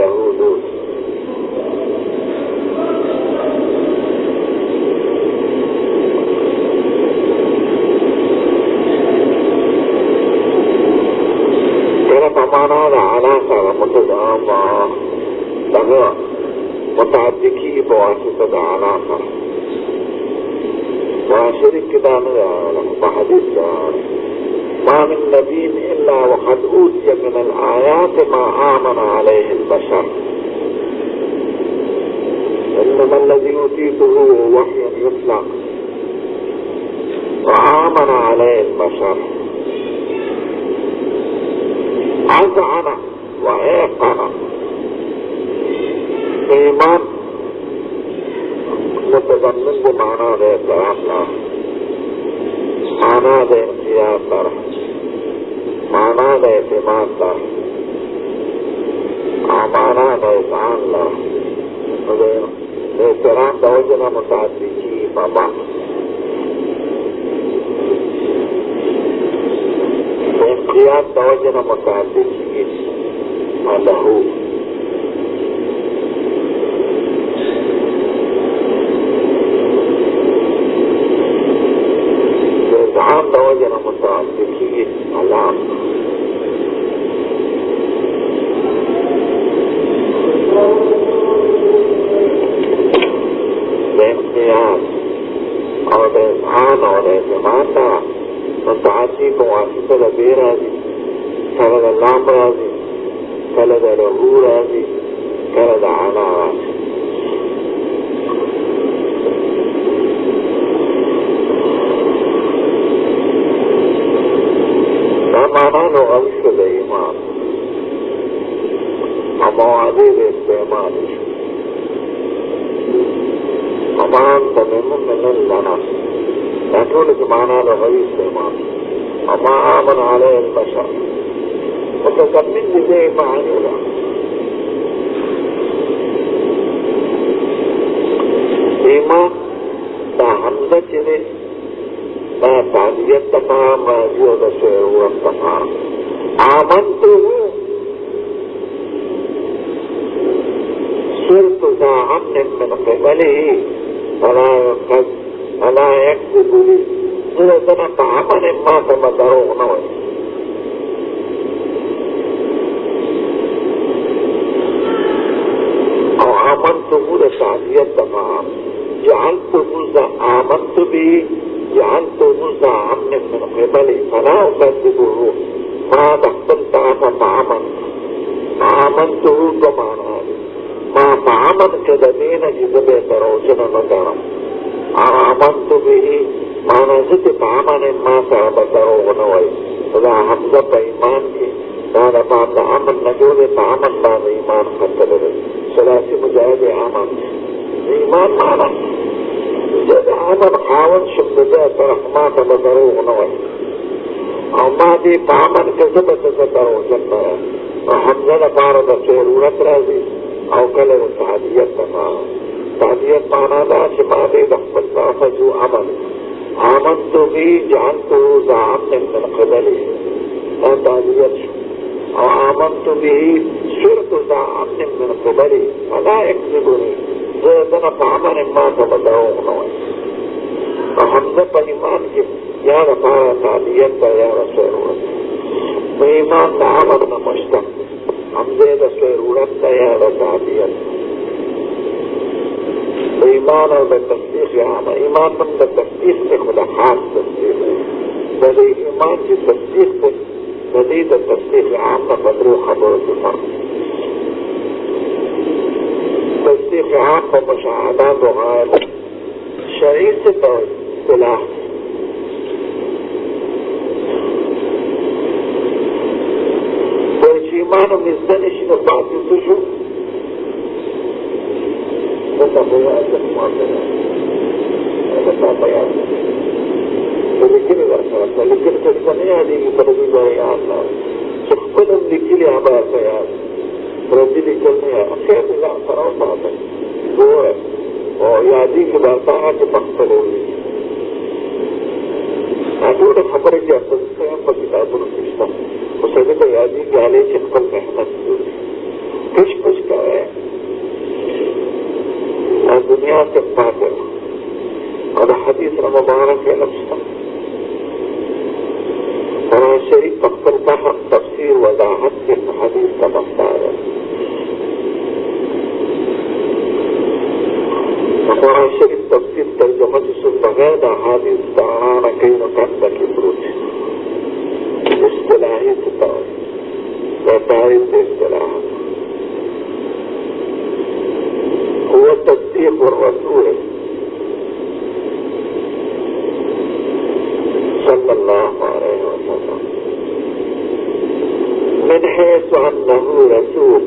Speaker 2: له لوط فمعنى علاقة متضامة لغة متعدكي بواسطة علاقة وشرك كده بحديث ما من نبي إلا وقد أوتي من الآيات ما آمن عليه البشر إنما الذي أوتيته وحي يطلق وآمن عليه البشر أذعن وأيقن إيمان متضمن بمعنى الاعتراف له معنى الانقياد له معنى الاعتماد له معنى الإذعان له الاعتراف دوجنا متعددين بابا الانقياد توجنا متعددين له الإذعان توجنا متعددين الله الانقياد أو الإذعان أو الاعتماد متعدي بواسطة البير هذه كانت اللام هذه كانت الرهور هذه كانت عنا هذه فمعنى نغلق الإيمان ومواعيد الاستعمال طبعا تمام من لنا لكن معنى لغوي استعمال وما آمن عليه البشر متضمن زي معنى له إيمان دا حمزة جنه دا تعدية تمام موجود سيرو التمام آمنته صرت ذا أمن من قبله فلا يكذب لي إذا طعما ما تمدرون أو آمنته لتعدية تمام جعلته آمنت به جعلته ذا أمن من قبله فلا أكذبه ما دخلت طعما آمنته كمان ما طعما كدمين جذبه تروجنا مدرم آمنت به ما نزد طعما ما تعبدره ونوي فلا حمزة بإيمان کی دانا بعد عمل نجود طعما بعد إيمان قتل ثلاثي مجاهد عمل إيمان معنا جد عمل خاون شبدا فرحما تعبدره ونوي او ما دي طعما كذبت تروجنا وحمزة بارد سيرونت رازي او كلمة تعدية تمام تعدية معنا لا شما دي دخل فزو عمل آمنت به جعلته ذا أمن من قبله لا تعدية او آمنت به صرت ذا أمن من قبله فلا يكذبني زيدنا طعما ما تبدأه نوي فحمزة بإيمان کی یا رفا تعدیت یا رسول بإيمان تعملنا مشتق حمزة ضرورت یا تعدیت بإيمان اور بالتصديق عام إيمان من بالتصديق لخدا خاص تصديق بل إيمان کی تصديق جديد التصديق عام قدر خبر الفرق تصديق عام ومشاهدات وغاية شرعي سے اصطلاح ایمان مزدنش نفاتی تشو بتا بیاد لکمان دینا بتا بیاد لیکن ارسالتا لیکن کسا نہیں آدھی بردی بیاد لا سخبلن لکلی عبار بیاد بردی لکلنی ہے خیر اللہ سراؤ ساتا وہ ہے اور یادی کی بارتا آج مقتل ہوئی أقول خبرك يا أستاذ سيام فكتاب الكشتة وسبب يأتيك عليه شقل محمد كش كوي الدنيا تبقى هذا حديث مبارك نفسه قرآن شريف فقط بحق تفسير وضاحت في الحديث كمختار قرآن شريف تفسير ترجمة سلطة حديث تعالى كيف كانت البروج اصطلاحي تطور وتعريف اصطلاحات هو التصديق الرسول صلى الله عليه وسلم من حيث أنه رسول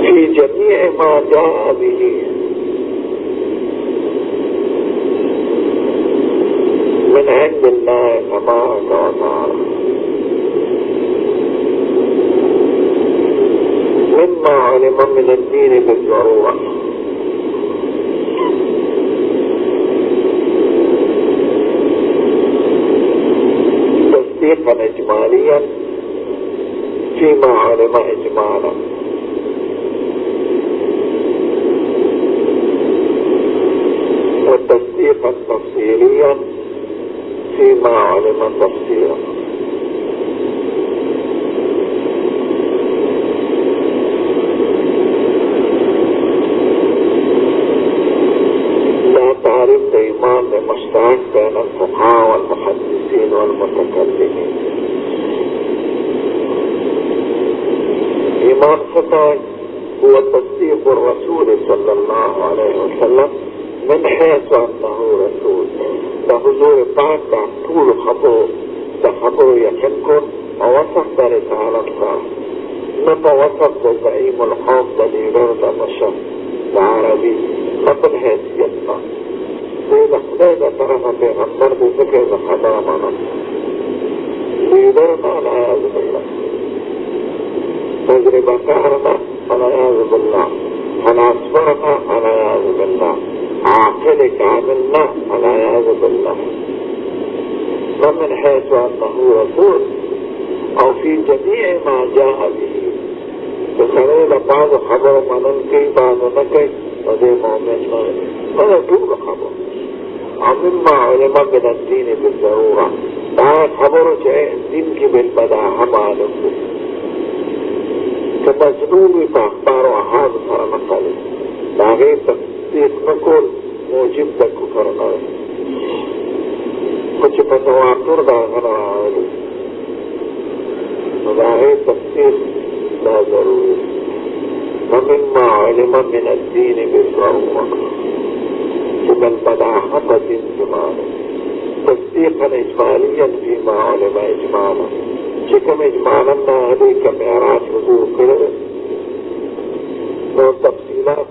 Speaker 2: في جميع ما جاء به من عند الله تبارك وتعالى مما علم من الدين بالضرورة تصديقا إجماليا فيما علم إجمالا وتصديقا تفصيليا فيما علم تفصيلا تعريف الإيمان مشترك بين الفقهاء والمحدثين والمتكلمين. إيمان فقهي هو تصديق الرسول صلى الله عليه وسلم من حيث أنه رسول بحضور بعد طول خبر يقينكم ووصف برسالة الله نتوصف بزعيم القوم دليل بشر العربي قبل حيثيتنا لذا طرف پیغمبر بذکر خبر مانا لیدرنا العیاذ بالله تجربة كهرنا العیاذ بالله فنصبرنا العیاذ بالله عاقل كاملنا العیاذ بالله ومن حيث أنه رسول أو في جميع ما جاء به بسرعي بعض خبر منن كي بعض نكي وذي مؤمن هذا طول خبر مما علم من الدين بالضرورة بعد خبر جاء الدين کی بالبداحة معلوم كمجنون فأخبار وحاد فرنقل باغي تصديق نقول موجب دكو فرنقل کچھ فتواتر داغنا عالي وباغي تصديق لا ضروري ومما علم من الدين بالضرورة من بداحة إجمالا تصديقا إجماليا فيما علم إجمالا شكم إجمالا ما هذه كمعراج وضوء كله وتفصيلات